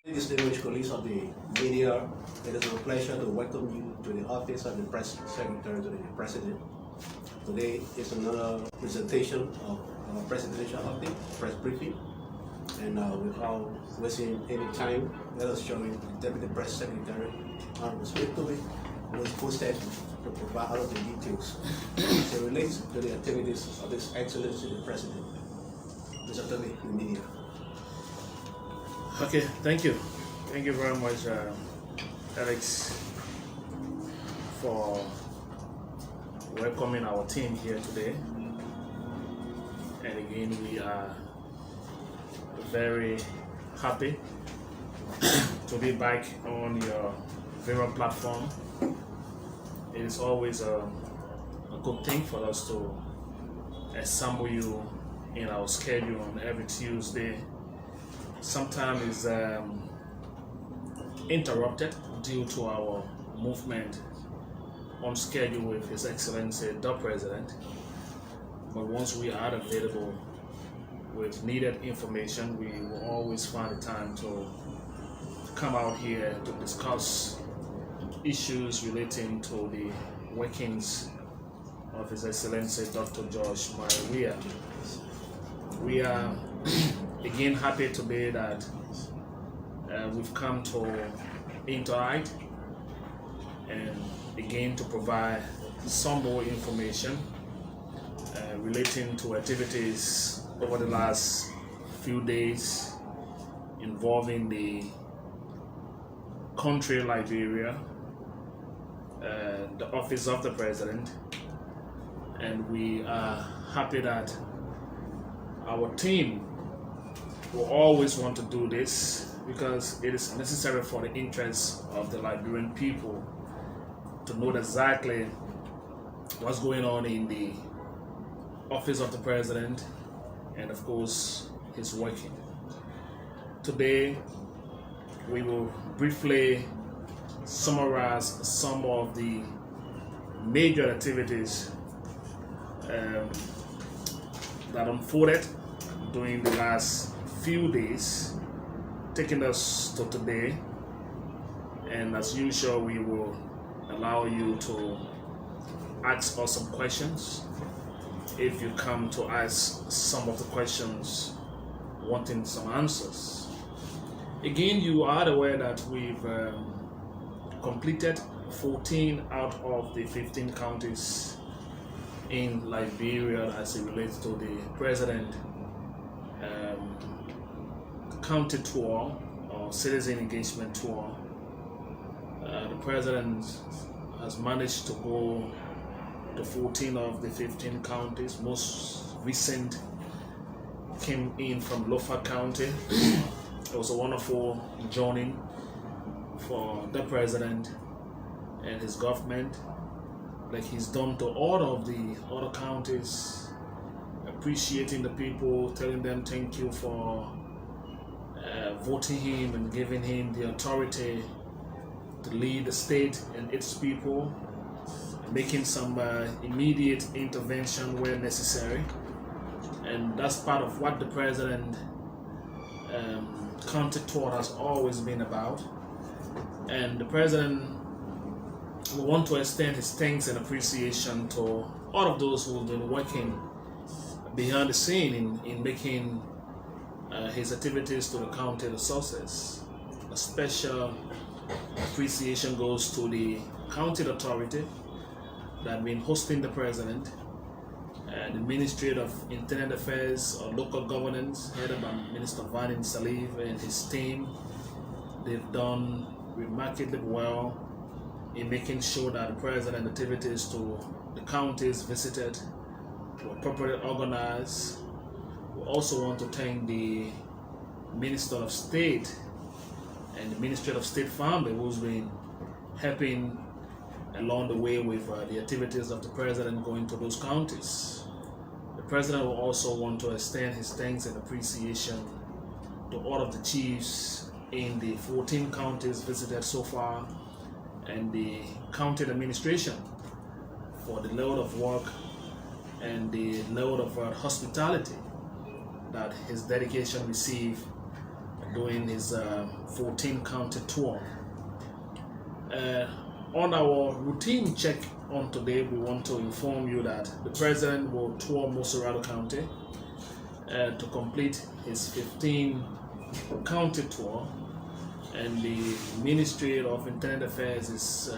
Distinguished colleagues of the media, it is a pleasure to welcome you to the office of the Press Secretary to the President. Today is another presentation of our presidential update, press briefing, and without wasting any time, let us join the Deputy Press Secretary, Honorable Smith, who is posted to provide all of the details as it relates to the activities of His Excellency the President. Mr. Toby, the media. Okay, thank you. Thank you very much, Alex, for welcoming our team here today. And again, we are very happy to be back on your Vera platform. It is always a good thing for us to assemble you in our schedule on every Tuesday. Sometimes it's interrupted due to our movement on schedule with His Excellency the President. But once we are available with needed information, we will always find the time to come out here to discuss issues relating to the workings of His Excellency Dr. George Monrovia. We are again happy today that we've come to interact and again to provide some more information relating to activities over the last few days involving the country Liberia, the office of the President, and we are happy that our team will always want to do this because it is necessary for the interests of the Liberian people to know exactly what's going on in the office of the President and of course his working. Today we will briefly summarize some of the major activities that unfolded during the last few days, taking us to today. And as usual, we will allow you to ask us some questions if you come to ask some of the questions wanting some answers. Again, you are aware that we've completed 14 out of the 15 counties in Liberia as it relates to the President county tour or citizen engagement tour. The President has managed to go to 14 of the 15 counties. Most recent came in from Lofa County. It was a wonderful journey for the President and his government, like he's done to all of the other counties, appreciating the people, telling them thank you for voting him and giving him the authority to lead the state and its people, making some immediate intervention where necessary. And that's part of what the President county tour has always been about. And the President will want to extend his thanks and appreciation to all of those who have been working behind the scene in making his activities to the county a success. A special appreciation goes to the county authority that have been hosting the President, the Ministry of Internal Affairs or Local Governance, headed by Minister Vanin Salif and his team. They've done remarkably well in making sure that the President activities to the counties visited were properly organized. We also want to thank the Minister of State and the Ministry of State Family, who's been helping along the way with the activities of the President going to those counties. The President will also want to extend his thanks and appreciation to all of the chiefs in the 14 counties visited so far and the county administration for the load of work and the load of hospitality that his dedication received doing his 14 county tour. On our routine check on today, we want to inform you that the president will tour Monrovia County to complete his 15 county tour, and the Ministry of Internal Affairs is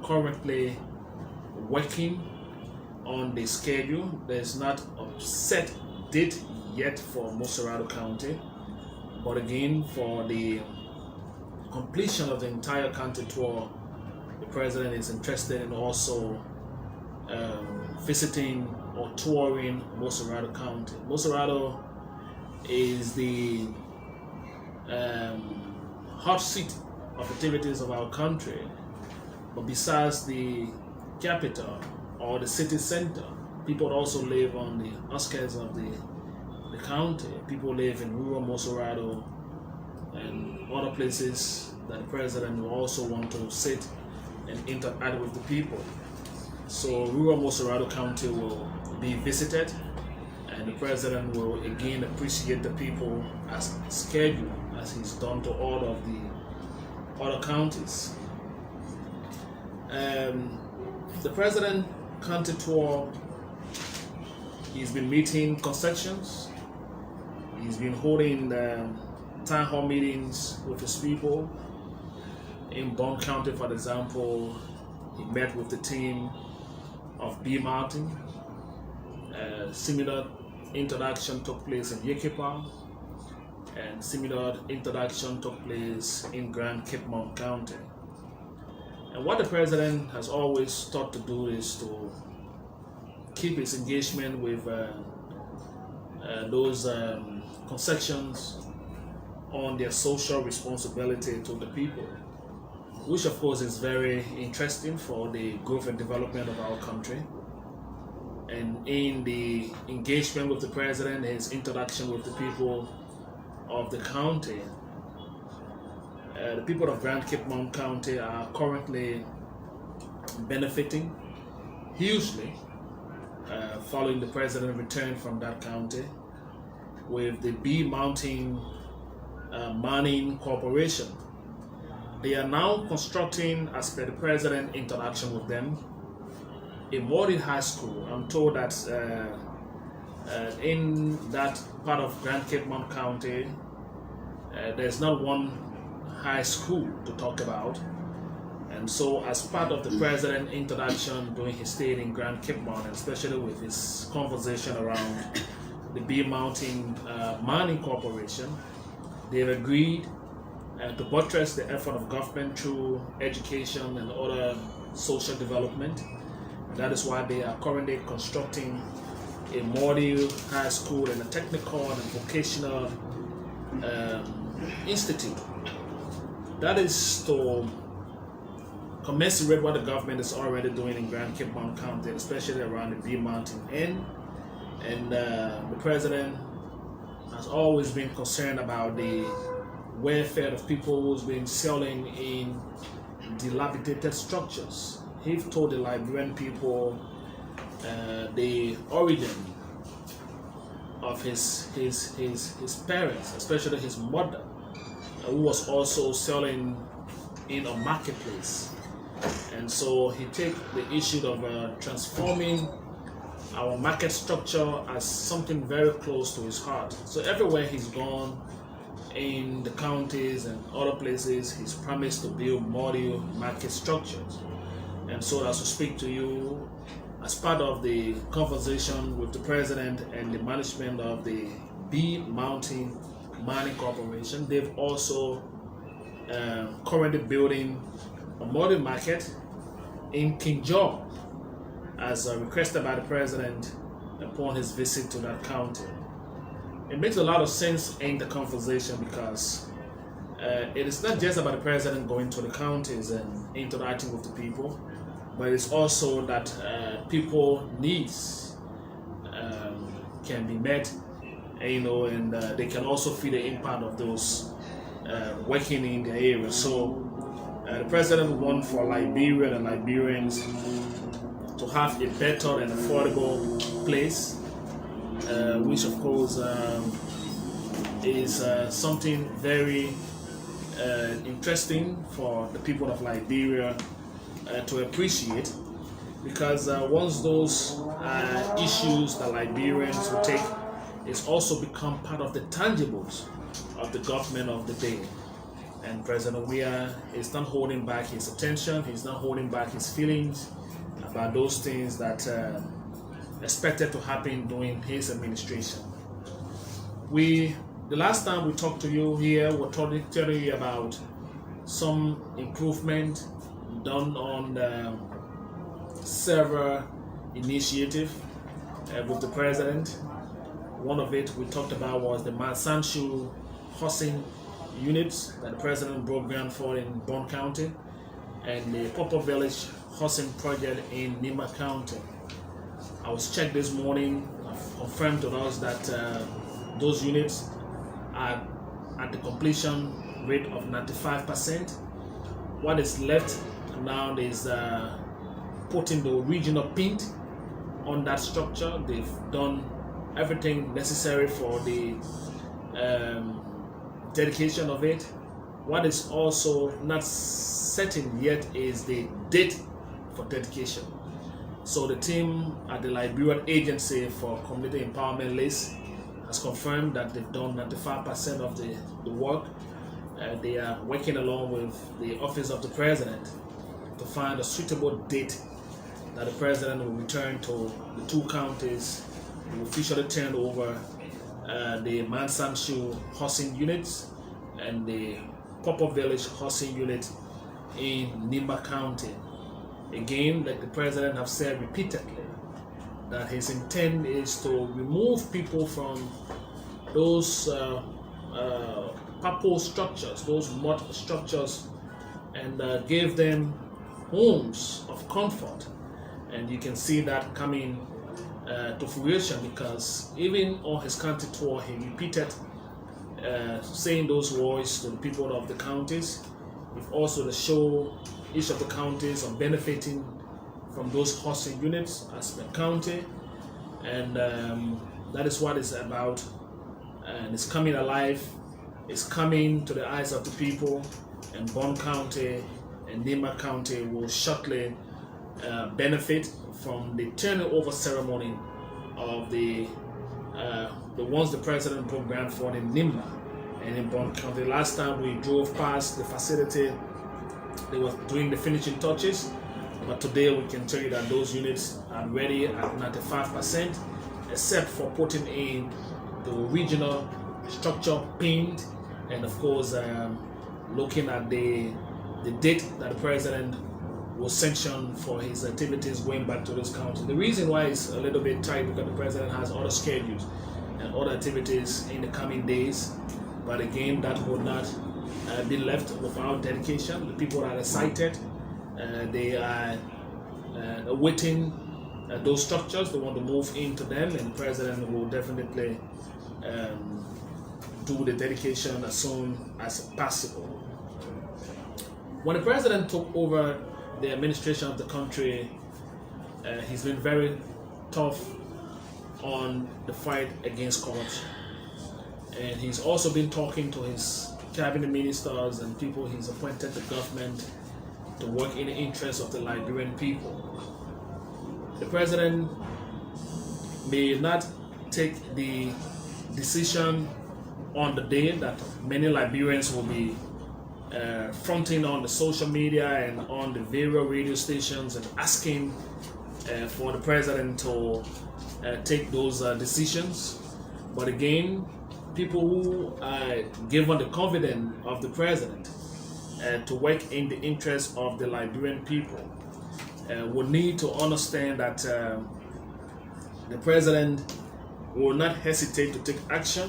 currently working on the schedule. There's not a set date yet for Monrovia County, but again, for the completion of the entire county tour, the president is interested in also visiting or touring Monrovia County. Monrovia is the hot seat of activities of our country, but besides the capital or the city center, people also live on the outskirts of the county. People live in rural Monrovia and other places that the president will also want to sit and interact with the people. So rural Monrovia County will be visited, and the president will again appreciate the people as scheduled, as he's done to all of the other counties. The president county tour, he's been meeting constituents, he's been holding town hall meetings with his people. In Bond County, for example, he met with the team of B Mountain. Similar interaction took place in Yekipa, and similar interaction took place in Grand Cape Mount County. And what the president has always thought to do is to keep his engagement with those concessions on their social responsibility to the people, which of course is very interesting for the growth and development of our country. And in the engagement with the president, his interaction with the people of the county, the people of Grand Cape Mount County are currently benefiting hugely following the president's return from that county with the B Mountain Mining Corporation. They are now constructing, as per the president's interaction with them, a modern high school. I'm told that in that part of Grand Cape Mount County, there's not one high school to talk about. And so as part of the president's interaction during his stay in Grand Cape Mount, especially with his conversation around the B Mountain Mining Corporation, they've agreed to buttress the effort of government through education and other social development. That is why they are currently constructing a model high school and a technical and vocational institute. That is to commensurate what the government is already doing in Grand Cape Mount County, especially around the B Mountain End. And the president has always been concerned about the welfare of people who's been selling in dilapidated structures. He told the Liberian people the origin of his parents, especially his mother, who was also selling in a marketplace. And so he took the issue of transforming our market structure as something very close to his heart. So everywhere he's gone in the counties and other places, he's promised to build model market structures. And so as we speak to you, as part of the conversation with the president and the management of the B Mountain Mining Corporation, they've also currently building a model market in King George, as requested by the president upon his visit to that county. It makes a lot of sense in the conversation because it is not just about the president going to the counties and interacting with the people, but it's also that people needs can be met, and they can also feel the impact of those working in the area. So the president wants for Liberia and Liberians to have a better and affordable place, which of course is something very interesting for the people of Liberia to appreciate, because once those issues that Liberians will take, it's also become part of the tangibles of the government of the day. And President Weah is not holding back his attention, he's not holding back his feelings about those things that expected to happen during his administration. The last time we talked to you here, we're telling you about some improvement done on several initiatives with the president. One of it we talked about was the Mansanshu housing units that the president broke ground for in Bond County, and the Papa Village housing project in Nima County. I was checked this morning, confirmed to us that those units are at the completion rate of 95%. What is left now is putting the original paint on that structure. They've done everything necessary for the dedication of it. What is also not certain yet is the date for dedication. So the team at the Liberian Agency for Community Empowerment list has confirmed that they've done 95% of the work. They are working along with the Office of the President to find a suitable date that the President will return to the two counties, will officially turn over the Mansanshu housing units and the Papa Village housing unit in Nima County. Again, like the President have said repeatedly, that his intent is to remove people from those purple structures, those mud structures, and give them homes of comfort. And you can see that coming to fruition, because even on his county tour, he repeated saying those words to the people of the counties, if also to show each of the counties are benefiting from those housing units as per county. And that is what it's about, and it's coming alive. It's coming to the eyes of the people, and Bond County and Nima County will shortly benefit from the turning over ceremony of the ones the President broke ground for in Nima and in Bond County. Last time we drove past the facility, they were doing the finishing touches, but today we can tell you that those units are ready at 95%, except for putting in the original structure paint, and of course looking at the date that the President will sanction for his activities going back to those counties. The reason why it's a little bit tight because the President has other schedules and other activities in the coming days, but again, that will not be left without dedication. The people are excited, they are awaiting those structures, they want to move into them, and the President will definitely do the dedication as soon as possible. When the President took over the administration of the country, he's been very tough on the fight against corruption, and he's also been talking to his cabinet ministers and people he's appointed the government to work in the interest of the Liberian people. The President may not take the decision on the day that many Liberians will be fronting on the social media and on the various radio stations and asking for the President to take those decisions. But again, people who are given the confidence of the President to work in the interest of the Liberian people will need to understand that the President will not hesitate to take action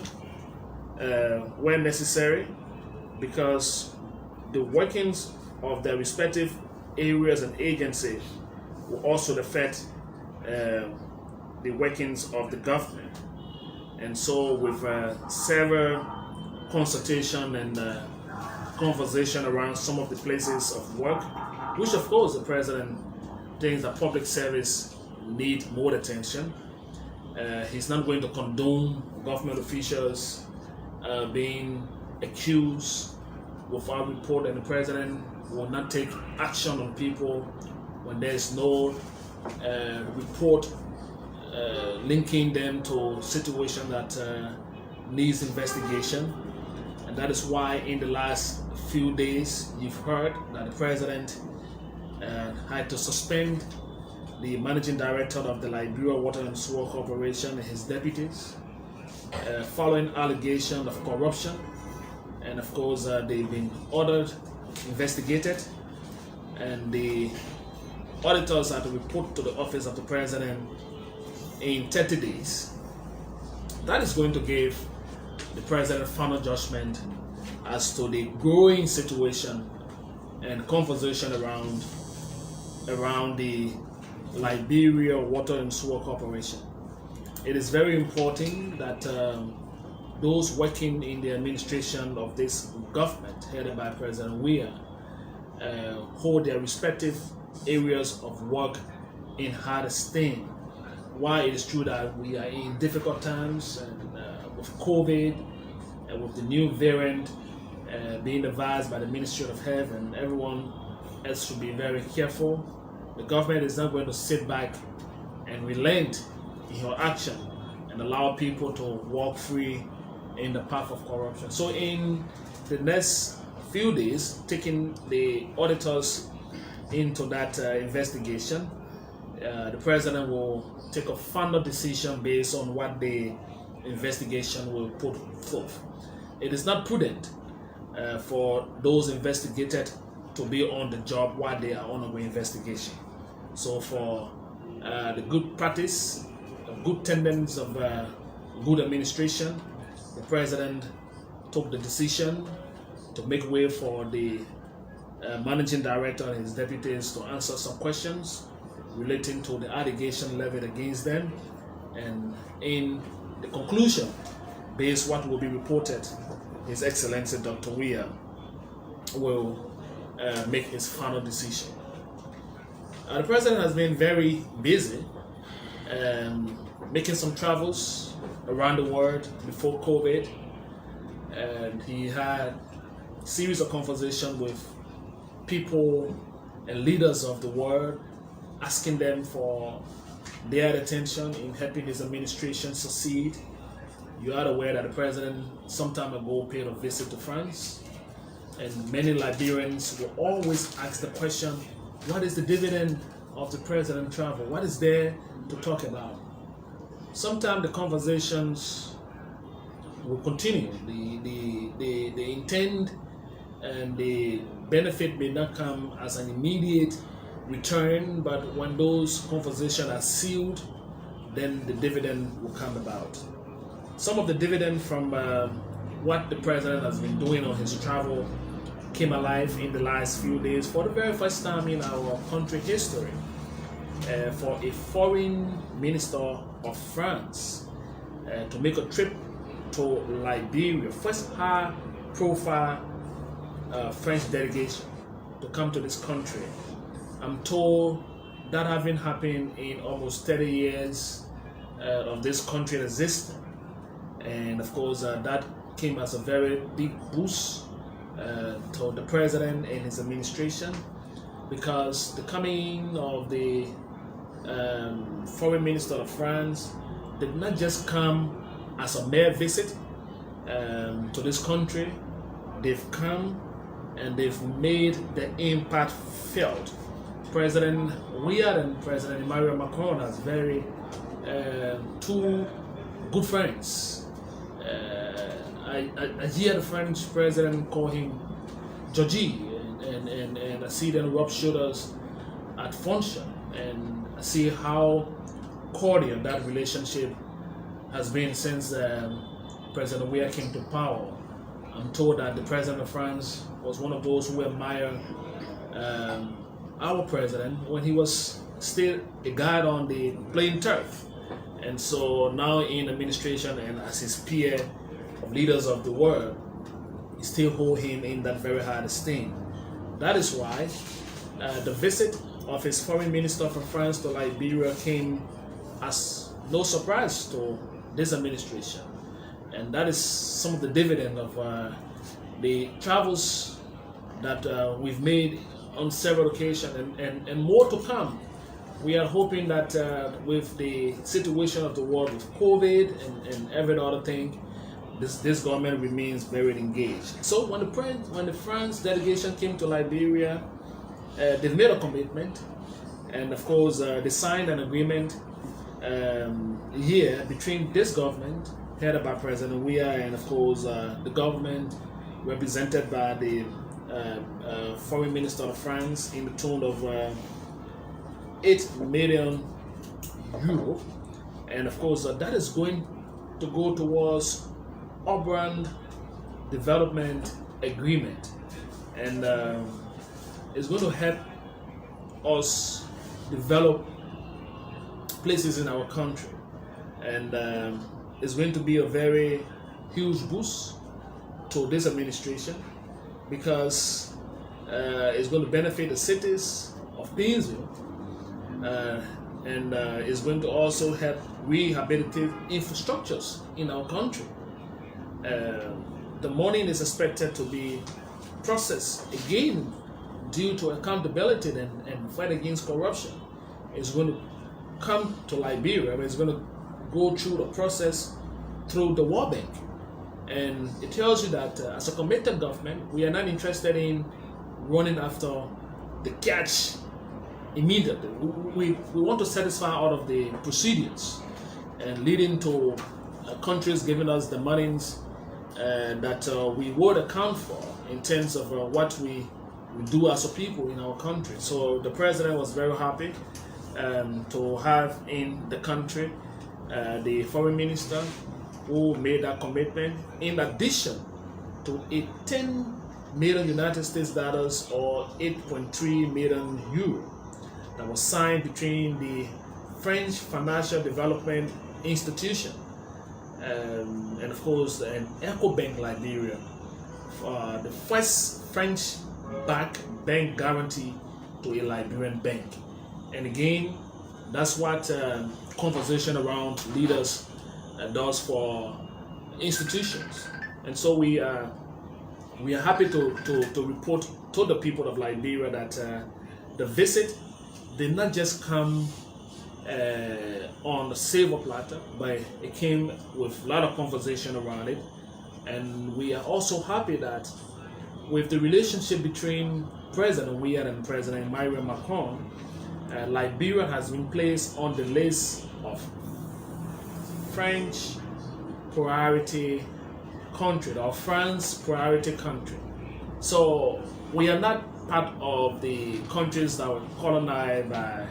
when necessary, because the workings of their respective areas and agencies will also affect the workings of the government. And so with several consultation and conversation around some of the places of work, which of course the President thinks that public service need more attention. He's not going to condone government officials being accused without report, and the president will not take action on people when there's no report linking them to a situation that needs investigation. And that is why in the last few days you've heard that the president had to suspend the managing director of the Liberia Water and Sewer Corporation and his deputies following allegations of corruption. And of course they've been ordered, investigated, and the auditors had to report to the office of the president in 30 days. That is going to give the president final judgment as to the growing situation and conversation around the Liberia Water and Sewer Corporation. It is very important that those working in the administration of this government headed by President Weah hold their respective areas of work in high esteem. While it is true that we are in difficult times, and with COVID and with the new variant being advised by the Ministry of Health, and everyone else should be very careful, the government is not going to sit back and relent in your action and allow people to walk free in the path of corruption. So in the next few days, taking the auditors into that investigation, the president will take a final decision based on what the investigation will put forth. It is not prudent for those investigated to be on the job while they are on an investigation. So for the good practice, good tendencies of good administration, the president took the decision to make way for the managing director and his deputies to answer some questions relating to the allegation levied against them, and in the conclusion, based what will be reported, His Excellency Dr. Weah will make his final decision. The president has been very busy making some travels around the world before COVID, and he had a series of conversations with people and leaders of the world, asking them for their attention in helping his administration succeed. You are aware that the president some time ago paid a visit to France, and many Liberians will always ask the question, what is the dividend of the president travel? What is there to talk about? Sometimes the conversations will continue. The intent and the benefit may not come as an immediate return, but when those conversations are sealed, then the dividend will come about. Some of the dividend from what the president has been doing on his travel came alive in the last few days for the very first time in our country history. For a foreign minister of France to make a trip to Liberia, first high-profile French delegation to come to this country. I'm told that having happened in almost 30 years of this country existing, and of course that came as a very big boost to the president and his administration, because the coming of the foreign minister of France did not just come as a mere visit to this country. They've come and they've made the impact felt. President Weah and President Emmanuel Macron as very two good friends. I hear the French president call him Georgie, and I see them rub shoulders at function, and I see how cordial that relationship has been since President Weah came to power. I'm told that the president of France was one of those who admired our president when he was still a guide on the playing turf, and so now in administration and as his peer of leaders of the world, he still hold him in that very high esteem. That is why the visit of his foreign minister from France to Liberia came as no surprise to this administration. and that is some of the dividend of the travels that we've made on several occasions, and more to come. We are hoping that with the situation of the world with COVID and every other thing, this government remains very engaged. So when the France delegation came to Liberia, they've made a commitment, and of course they signed an agreement here between this government headed by President Weah and of course the government represented by the Foreign Minister of France in the tune of 8 million euro, and of course that is going to go towards urban development agreement, and it's going to help us develop places in our country, and it's going to be a very huge boost to this administration, because it's going to benefit the cities of Painesville, and it's going to also help rehabilitate infrastructures in our country. The money is expected to be processed again due to accountability and fight against corruption. It's going to come to Liberia, but it's going to go through the process through the World Bank. And it tells you that as a committed government, we are not interested in running after the catch immediately. We want to satisfy all of the procedures and leading to countries giving us the monies that we would account for in terms of what we do as a people in our country. So the president was very happy to have in the country the foreign minister who made that commitment, in addition to a 10 million United States dollars or 8.3 million euro that was signed between the French Financial Development Institution and of course an EcoBank Liberia, the first French bank guarantee to a Liberian bank. And again, that's what conversation around leaders does for institutions. And so we are happy to report to the people of Liberia that the visit did not just come on a silver platter, but it came with a lot of conversation around it. And we are also happy that with the relationship between President Weah and President Emmanuel Macron, Liberia has been placed on the list of French priority country, or France priority country. So we are not part of the countries that were colonized by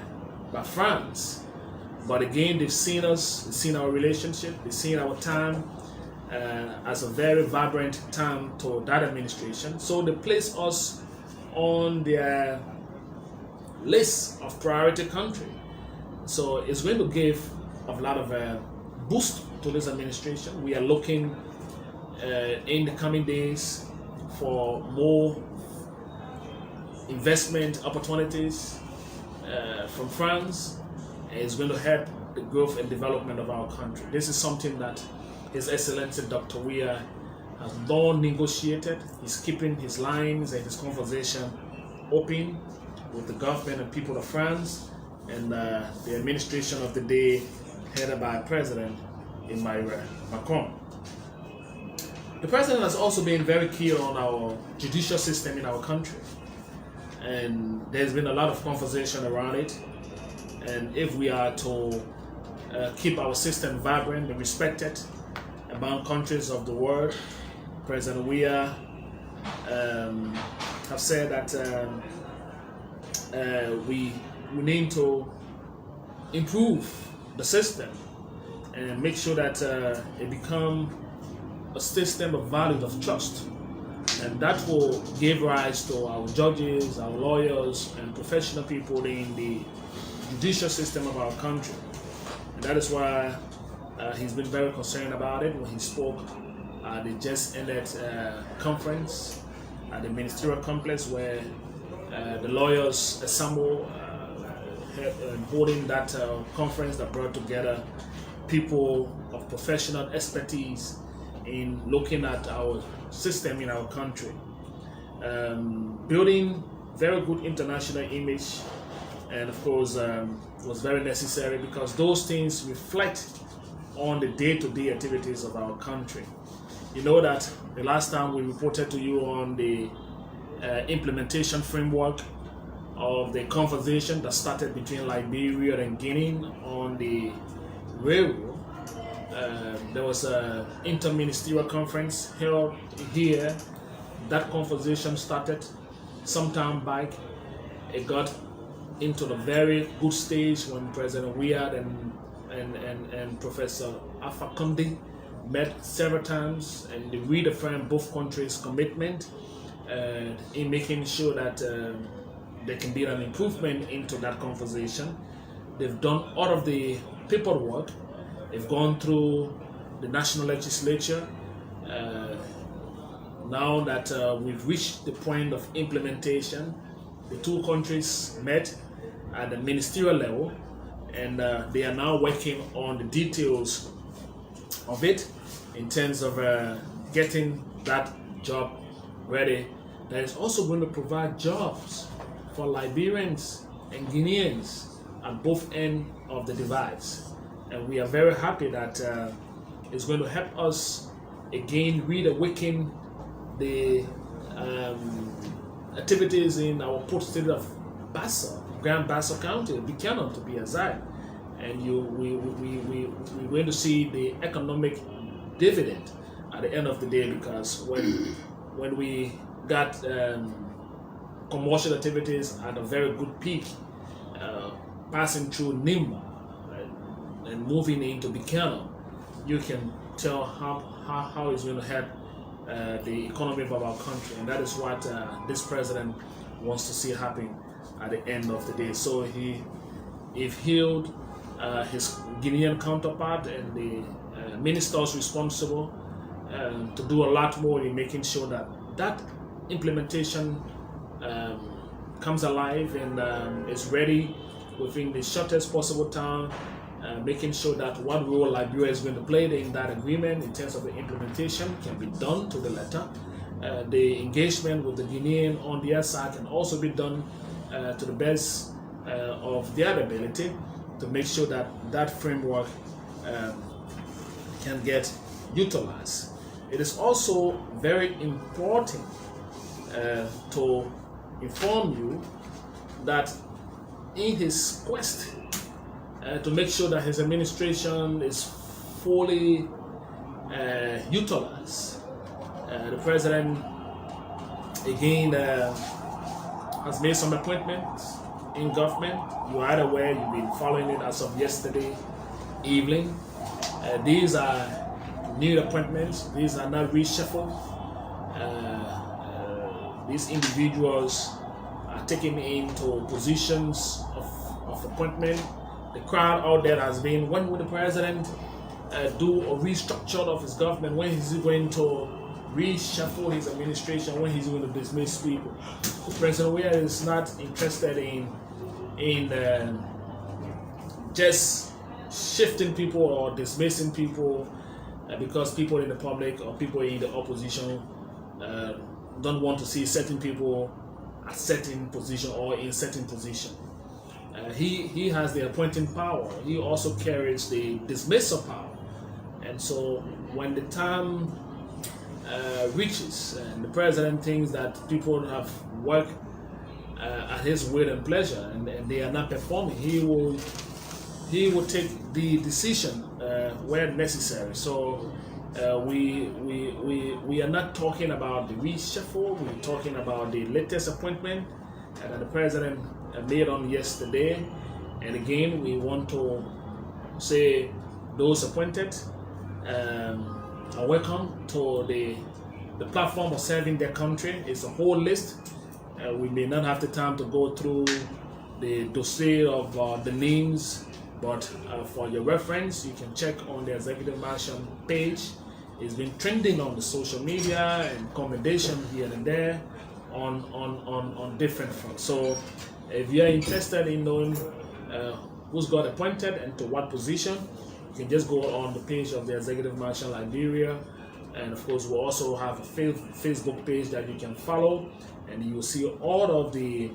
France, but again, they've seen us, they've seen our relationship, they've seen our time as a very vibrant time to that administration. So they place us on their list of priority country. So it's going to give a lot of boost to this administration. We are looking in the coming days for more investment opportunities from France. It's going to help the growth and development of our country. This is something that His Excellency Dr. Weah has long negotiated. He's keeping his lines and his conversation open with the government and people of France and the administration of the day headed by President Emmanuel Macron. The president has also been very keen on our judicial system in our country, and there's been a lot of conversation around it. And if we are to keep our system vibrant and respected among countries of the world, President Weah have said that we need to improve the system and make sure that it becomes a system of values of trust, and that will give rise to our judges, our lawyers, and professional people in the judicial system of our country. And that is why he's been very concerned about it when he spoke at the just ended conference at the ministerial complex, where the lawyers assembled holding that conference that brought together people of professional expertise in looking at our system in our country, building very good international image, and of course was very necessary because those things reflect on the day-to-day activities of our country. You know that the last time we reported to you on the implementation framework of the conversation that started between Liberia and Guinea on the railroad. There was an interministerial conference held here. That conversation started sometime back. It got into the very good stage when President Weah and Professor Alpha Conde met several times, and they reaffirmed both countries' commitment in making sure that there can be an improvement into that conversation. They've done all of the paperwork. They've gone through the national legislature. Now that we've reached the point of implementation, the two countries met at the ministerial level, and they are now working on the details of it in terms of getting that job ready. That is also going to provide jobs for Liberians and Guineans at both ends of the divides. And we are very happy that it's going to help us again reawaken the activities in our port state of Bassa, Grand Bassa County, Buchanan to be exact. And we're going to see the economic dividend at the end of the day, because when we got commercial activities at a very good peak, passing through Nimba and moving into Buchanan, you can tell how it's going to help the economy of our country, and that is what this president wants to see happen at the end of the day. So he hailed his Guinean counterpart and the ministers responsible to do a lot more in making sure that implementation comes alive and is ready within the shortest possible time, making sure that what role Liberia is going to play in that agreement in terms of the implementation can be done to the letter. The engagement with the Guinean on their side can also be done to the best of their ability to make sure that that framework can get utilized. It is also very important to inform you that in his quest to make sure that his administration is fully utilized, the president again has made some appointments in government. You are aware, you've been following it as of yesterday evening. These are new appointments. These are not reshuffled. These individuals are taken into positions of appointment. The crowd out there has been, when will the president do a restructure of his government? When is he going to reshuffle his administration? When he's going to dismiss people? President Weah is not interested in just shifting people or dismissing people because people in the public or people in the opposition don't want to see certain people at certain position or in certain position. He has the appointing power. He also carries the dismissal power. And so when the time reaches and the president thinks that people have worked at his will and pleasure and they are not performing, he will take the decision where necessary. So we are not talking about the reshuffle. We're talking about the latest appointment that the president made on yesterday. And again, we want to say those appointed are welcome to the platform of serving their country. It's a whole list. We may not have the time to go through the dossier of the names, but for your reference, you can check on the Executive Mansion page. It's been trending on the social media and commendation here and there on different fronts. So if you are interested in knowing who's got appointed and to what position, you can just go on the page of the Executive Mansion Liberia And of course, we also have a Facebook page that you can follow, and you will see all of the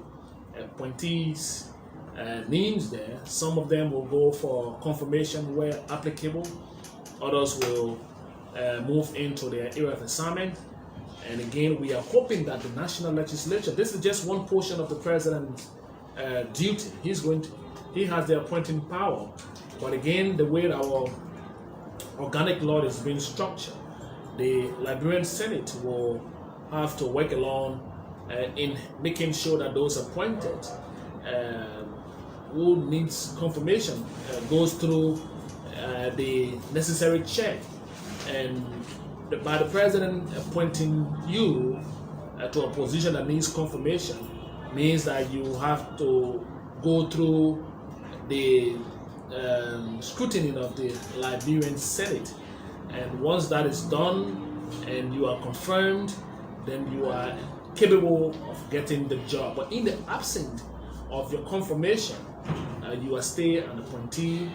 appointees names there. Some of them will go for confirmation where applicable, others will move into their area of assignment. And again, we are hoping that the national legislature, this is just one portion of the president's duty. He has the appointing power. But again, the way our organic law is being structured, the Liberian Senate will have to work along in making sure that those appointed who needs confirmation goes through the necessary check. And by the president appointing you to a position that needs confirmation means that you have to go through the scrutiny of the Liberian Senate. And once that is done and you are confirmed, then you are capable of getting the job. But in the absence of your confirmation, you are still an appointee.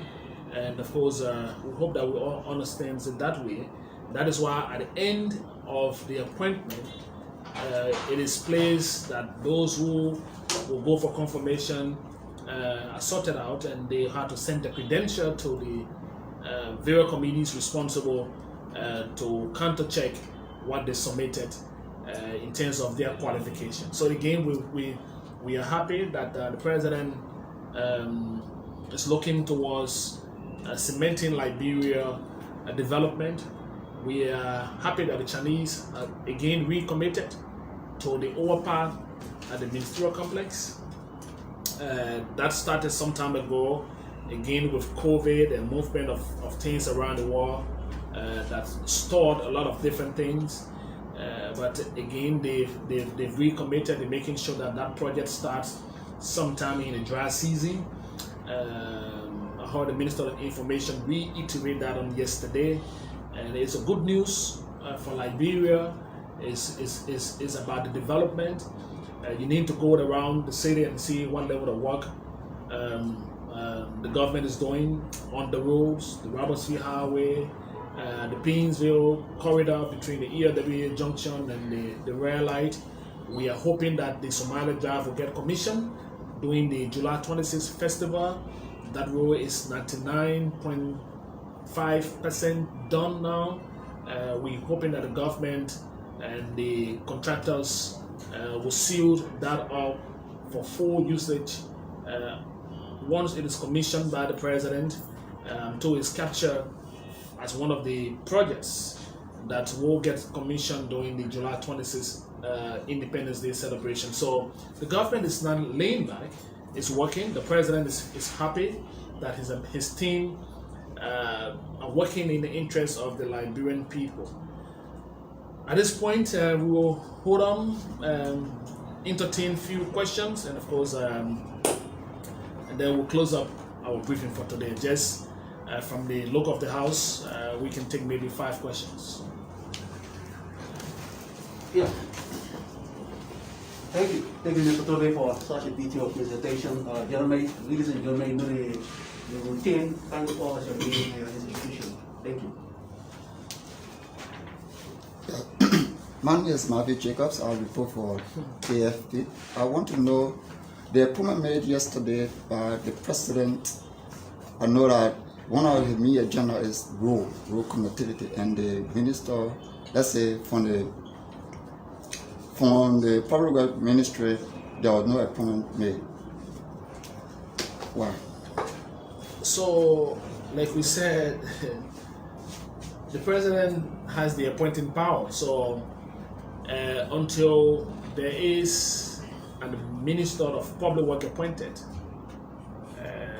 And of course, we hope that we all understand it that way. That is why at the end of the appointment, it is placed that those who will go for confirmation are sorted out, and they have to send the credential to the various committees responsible to counter-check what they submitted in terms of their qualification. So again, we are happy that the president is looking towards cementing Liberia development. We are happy that the Chinese are again recommitted to the overpass at the ministerial complex. That started some time ago, again with COVID and movement of things around the world that stored a lot of different things. But again, they've recommitted in making sure that that project starts sometime in the dry season. I heard the Minister of Information reiterate that on yesterday. And it's a good news for Liberia. Is about the development. You need to go around the city and see what level of work the government is doing on the roads, the Robertsville Highway, the Painesville corridor between the ERWA junction and the rail light. We are hoping that the Somali Drive will get commissioned during the July 26th festival. That road is 99.5% done now. We're hoping that the government and the contractors will seal that up for full usage once it is commissioned by the president to its capture as one of the projects that will get commissioned during the July 26th Independence Day celebration. So the government is not laying back, it's working. The president is happy that his team are working in the interest of the Liberian people. At this point, we will hold on, entertain a few questions, and of course, and then we'll close up our briefing for today. Just from the look of the house, we can take maybe 5 questions. Yeah. Thank you, Mr. Tobe, for such a detailed presentation. Gentlemen, ladies and gentlemen, you know the routine. Thank you all as your name and this institution. Thank you. My name is Marvin Jacobs. I'll report for AFP. I want to know the appointment made yesterday by the president. I know that one of the main agenda is road connectivity, and the minister, let's say from the public works ministry, there was no appointment made. Why? So, like we said, the president has the appointing power. So, until there is a minister of public work appointed,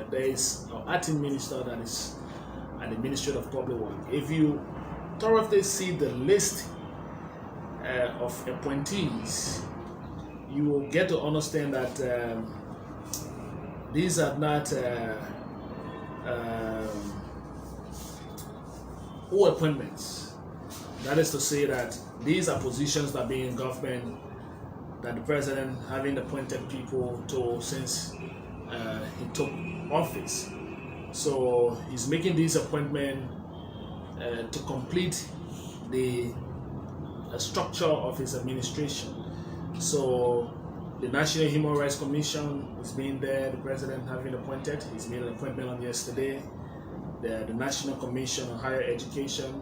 there is an acting minister that is at the Ministry of Public Work. If you thoroughly see the list of appointees, you will get to understand that these are not all appointments. That is to say that these are positions that being in government that the president having appointed people to since he took office. So he's making these appointments to complete the structure of his administration. So the National Human Rights Commission is being there, the president having appointed, he's made an appointment on yesterday. The National Commission on Higher Education,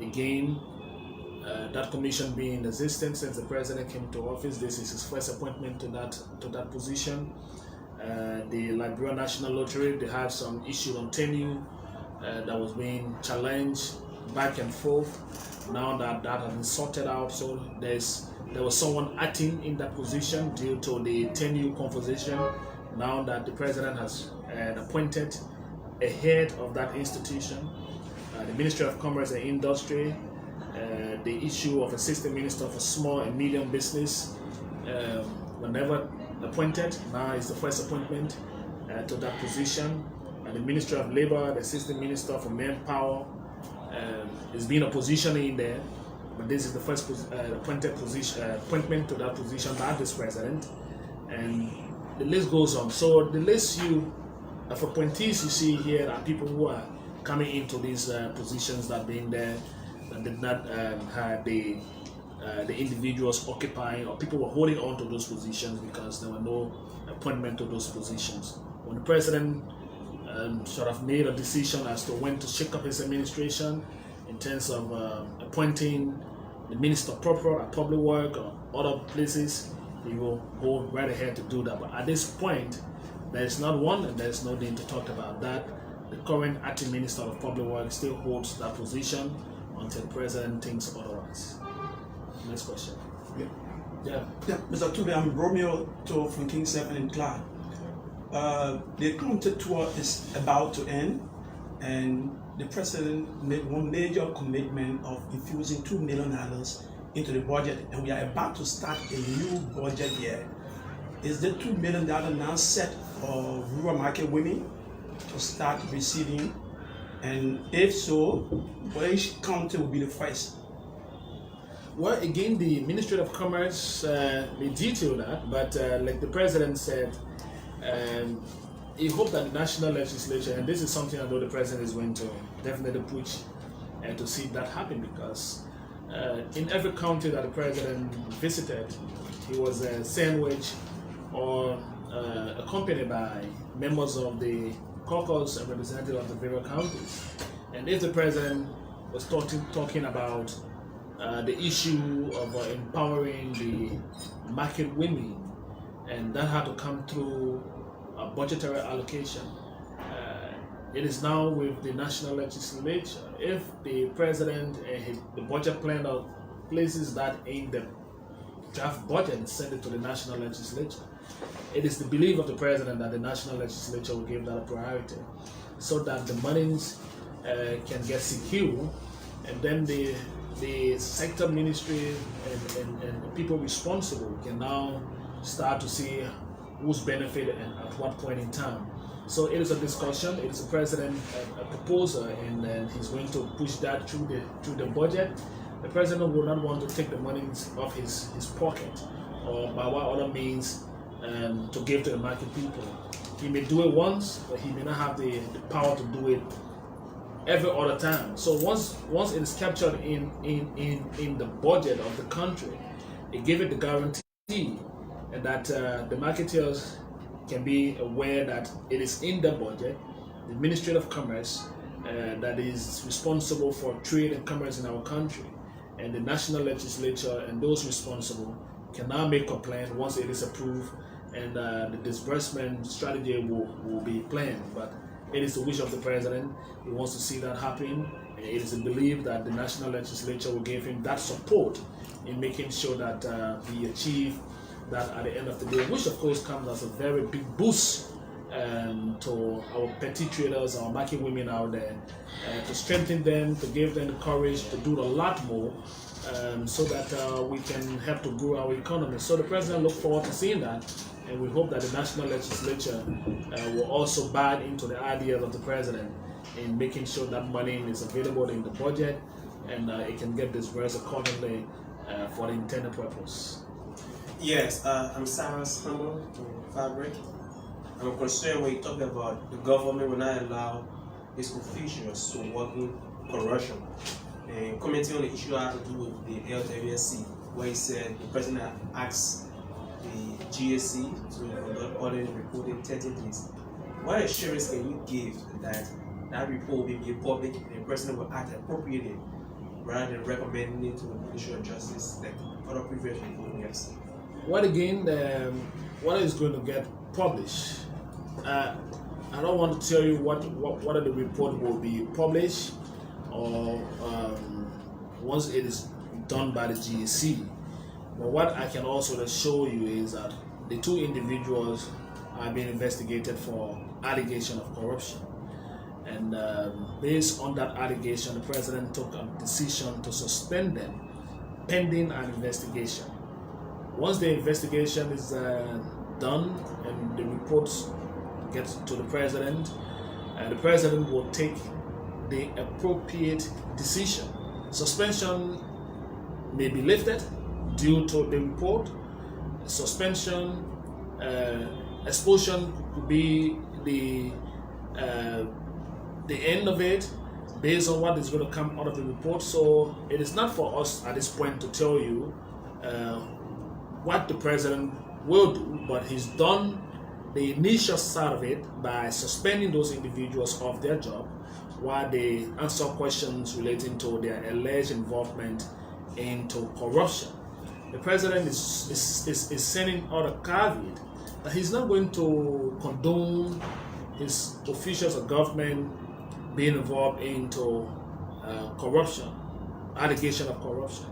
again, that commission being in existence since the president came to office. This is his first appointment to that position. The Liberia National Lottery, they had some issue on tenure that was being challenged back and forth. Now that has been sorted out, so there was someone acting in that position due to the tenure conversation. Now that the president has appointed a head of that institution, the Ministry of Commerce and Industry, the issue of Assistant Minister for Small and Medium Business were never appointed. Now is the first appointment to that position. And the Ministry of Labor, the Assistant Minister for Manpower, is being a position in there. But this is the first appointment to that position by this president. And the list goes on. So the list of appointees you see here are people who are coming into these positions that being there, that did not have the individuals occupying, or people were holding on to those positions because there were no appointment to those positions. When the president sort of made a decision as to when to shake up his administration in terms of appointing the minister proper at public work or other places, he will go right ahead to do that. But at this point, there is not one, and there is no need to talk about that. The current acting minister of public works still holds that position until the president thinks otherwise. Next question. Yeah. Mr. Tube, I'm Romeo Toh from King 7 in Clark. The concert tour is about to end, and the president made one major commitment of infusing $2 million into the budget, and we are about to start a new budget year. Is the $2 million now set for rural market women to start receiving? And if so, which county will be the first? Well, again, the Ministry of Commerce, they detail that, but like the president said, he hoped that the national legislature, and this is something I know the president is going to definitely push to see that happen, because in every county that the president visited, he was sandwiched or accompanied by members of the caucus and representatives of the various counties. And if the president was talking about the issue of empowering the market women, and that had to come through a budgetary allocation. It is now with the national legislature. If the president and the budget planner places that in the draft budget and send it to the national legislature, it is the belief of the president that the national legislature will give that a priority, so that the monies can get secure, and then the sector ministry and the people responsible can now start to see who's benefited and at what point in time. So it is a discussion. It is the president a proposal, and then he's going to push that through the budget. The president will not want to take the money off his pocket or by what other means to give to the market people. He may do it once, but he may not have the power to do it every other time. So once it is captured in the budget of the country, it gives it the guarantee, and that the marketeers can be aware that it is in the budget. The Ministry of Commerce that is responsible for trade and commerce in our country, and the national legislature and those responsible can now make a plan once it is approved, and the disbursement strategy will be planned. But it is the wish of the president. He wants to see that happen, and it is a belief that the national legislature will give him that support in making sure that he achieve that at the end of the day, which of course comes as a very big boost to our petty traders, our market women out there, to strengthen them, to give them the courage to do a lot more, so that we can help to grow our economy. So the president looks forward to seeing that, and we hope that the national legislature will also buy into the ideas of the president in making sure that money is available in the budget, and it can get disbursed accordingly for the intended purpose. Yes, I'm Cyrus Humble from Fabric. I'm concerned when you talk about the government will not allow its officials to work in corruption. and commenting on the issue that had to do with the LWSC, where he said the president asked the GSC to conduct audit report in 30 days. What assurance can you give that that report will be made public and the president will act appropriately rather than recommending it to the Ministry of Justice like other previous reports we have seen? What again? What is going to get published? I don't want to tell you what the report will be published or once it is done by the GSC. But what I can also show you is that the two individuals are being investigated for allegation of corruption. And based on that allegation, the president took a decision to suspend them pending an investigation. Once the investigation is done and the reports get to the president will take the appropriate decision. Suspension may be lifted due to the report. Suspension, expulsion could be the end of it based on what is going to come out of the report. So it is not for us at this point to tell you what the president will do, but he's done the initial side of it by suspending those individuals off their job while they answer questions relating to their alleged involvement into corruption. The president is sending out a caveat that he's not going to condone his officials of government being involved into corruption, allegation of corruption.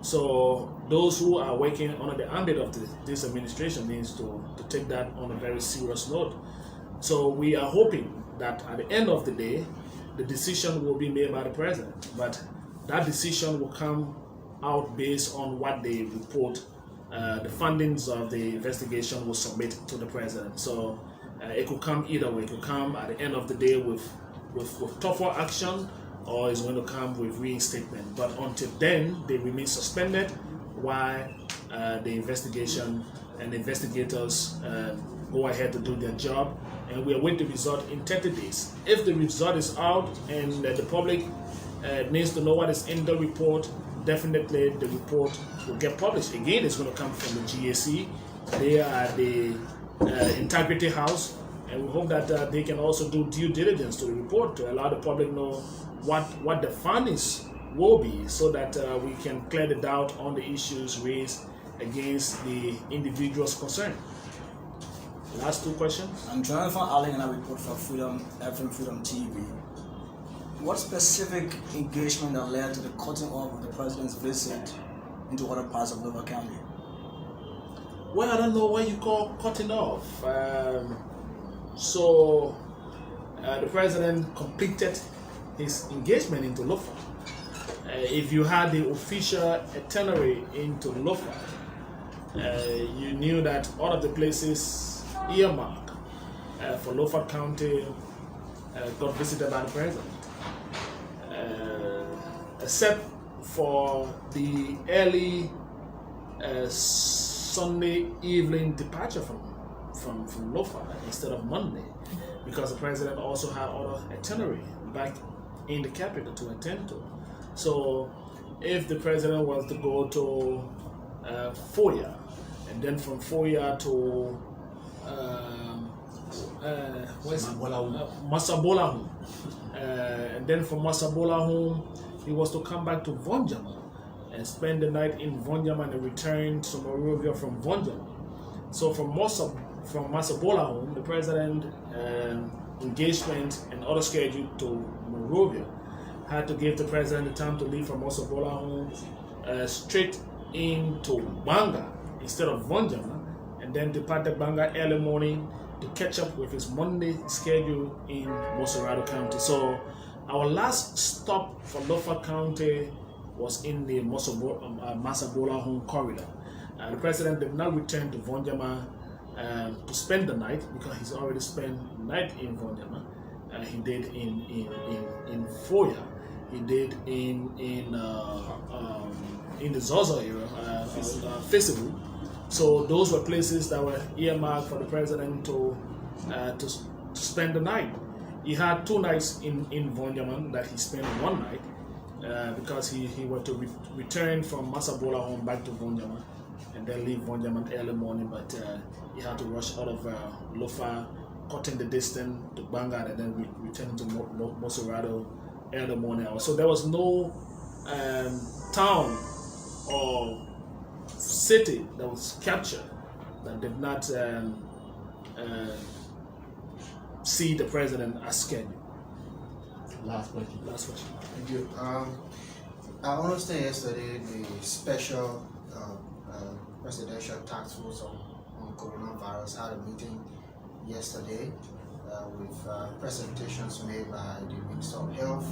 So those who are working under the ambit of this administration needs to take that on a very serious note. So we are hoping that at the end of the day, the decision will be made by the president, but that decision will come out based on what they report, the findings of the investigation will submit to the president. So it could come either way. It could come at the end of the day with tougher action, or it's going to come with reinstatement. But until then, they remain suspended while the investigation and investigators go ahead to do their job. And we await the result in 30 days. If the result is out and the public needs to know what is in the report, definitely the report will get published. Again, it's going to come from the GSC. They are the integrity house, and we hope that they can also do due diligence to the report to allow the public know what the findings will be, so that we can clear the doubt on the issues raised against the individuals concerned. Last two questions. I'm Jonathan Allen and I report for Freedom TV. What specific engagement that led to the cutting off of the president's visit into other parts of Lover County? Well, I don't know what you call cutting off. The president completed his engagement into Lofa. If you had the official itinerary into Lofa, you knew that all of the places earmarked for Lofa County got visited by the president. Except for the early Sunday evening departure from Lofa instead of Monday, because the president also had other itinerary back in the capital to attend to. So if the president was to go to Foya, and then from Foya to Masabolahum, and then from Masabolahum he was to come back to Vonjama and spend the night in Vonjama and return to Monrovia from Vonjama. So from Masabolahum, the president engagement and other schedule to Monrovia had to give the president the time to leave from Masabolahum straight into Banga instead of Vonjama, and then depart the Banga early morning to catch up with his Monday schedule in Monrovia County. So our last stop for Lofa County was in the Masabolahum corridor. The president did not return to Vonjama to spend the night, because he's already spent the night in Vonjama. He did in Foya. He did in the Zozo area, Festival. So those were places that were earmarked for the president to spend the night. He had 2 nights in Vonjaman that he spent one night. because he were to return from Masabola home back to Vonjama and then leave Vonjama early morning, but he had to rush out of Lofa, cutting the distance to Banga and then returning to Mosorado early morning hours. So there was no town or city that was captured that did not see the president as scheduled. Last question. Last question. Thank you. I understand yesterday the special presidential task force on coronavirus had a meeting yesterday with presentations made by the Minister of Health.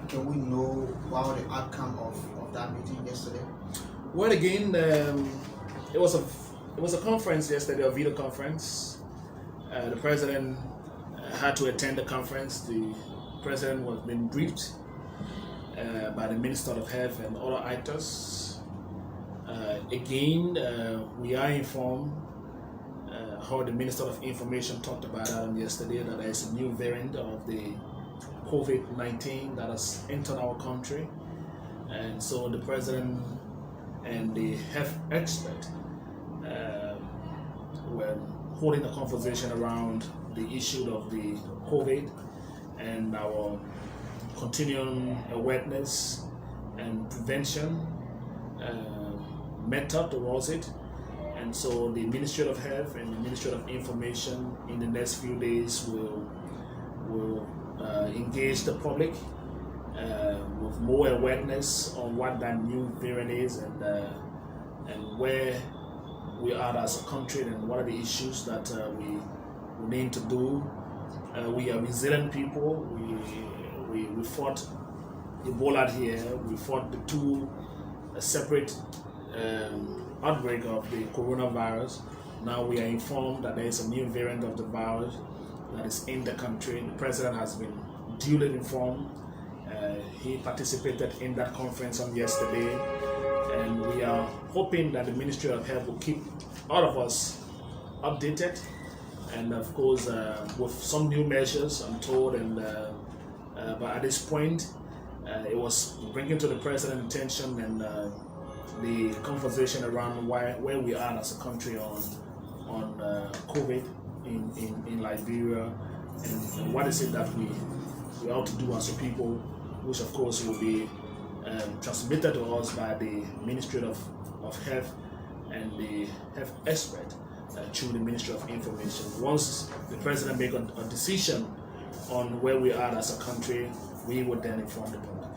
Can we know what the outcome of that meeting yesterday? Well, again, it was a conference yesterday, a video conference. The president had to attend the conference. The president was being briefed by the Minister of Health and other actors. Again, we are informed how the Minister of Information talked about that yesterday, that there is a new variant of the COVID-19 that has entered our country. And so the president and the health expert were holding a conversation around the issue of the COVID and our continuing awareness and prevention method towards it. And so the Ministry of Health and the Ministry of Information in the next few days will engage the public with more awareness on what that new variant is and where we are as a country and what are the issues that we need to do. We are resilient people. We fought Ebola here. We fought the two separate outbreak of the coronavirus. Now we are informed that there is a new variant of the virus that is in the country. The president has been duly informed. He participated in that conference on yesterday, and we are hoping that the Ministry of Health will keep all of us updated, and of course with some new measures, I'm told, and but at this point it was bringing to the president's attention and the conversation around where we are as a country on COVID in Liberia, and what is it that we ought to do as a people, which of course will be transmitted to us by the Ministry of Health and the health expert through the Ministry of Information. Once the president makes a decision on where we are as a country, we would then inform the public.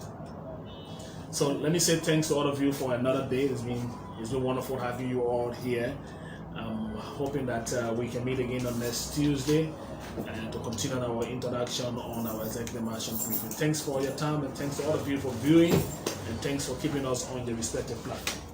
So let me say thanks to all of you for another day. It's been wonderful having you all here. I'm hoping that we can meet again on next Tuesday and to continue our introduction on our executive action briefing. Thanks for your time, and thanks to all of you for viewing, and thanks for keeping us on the respective platform.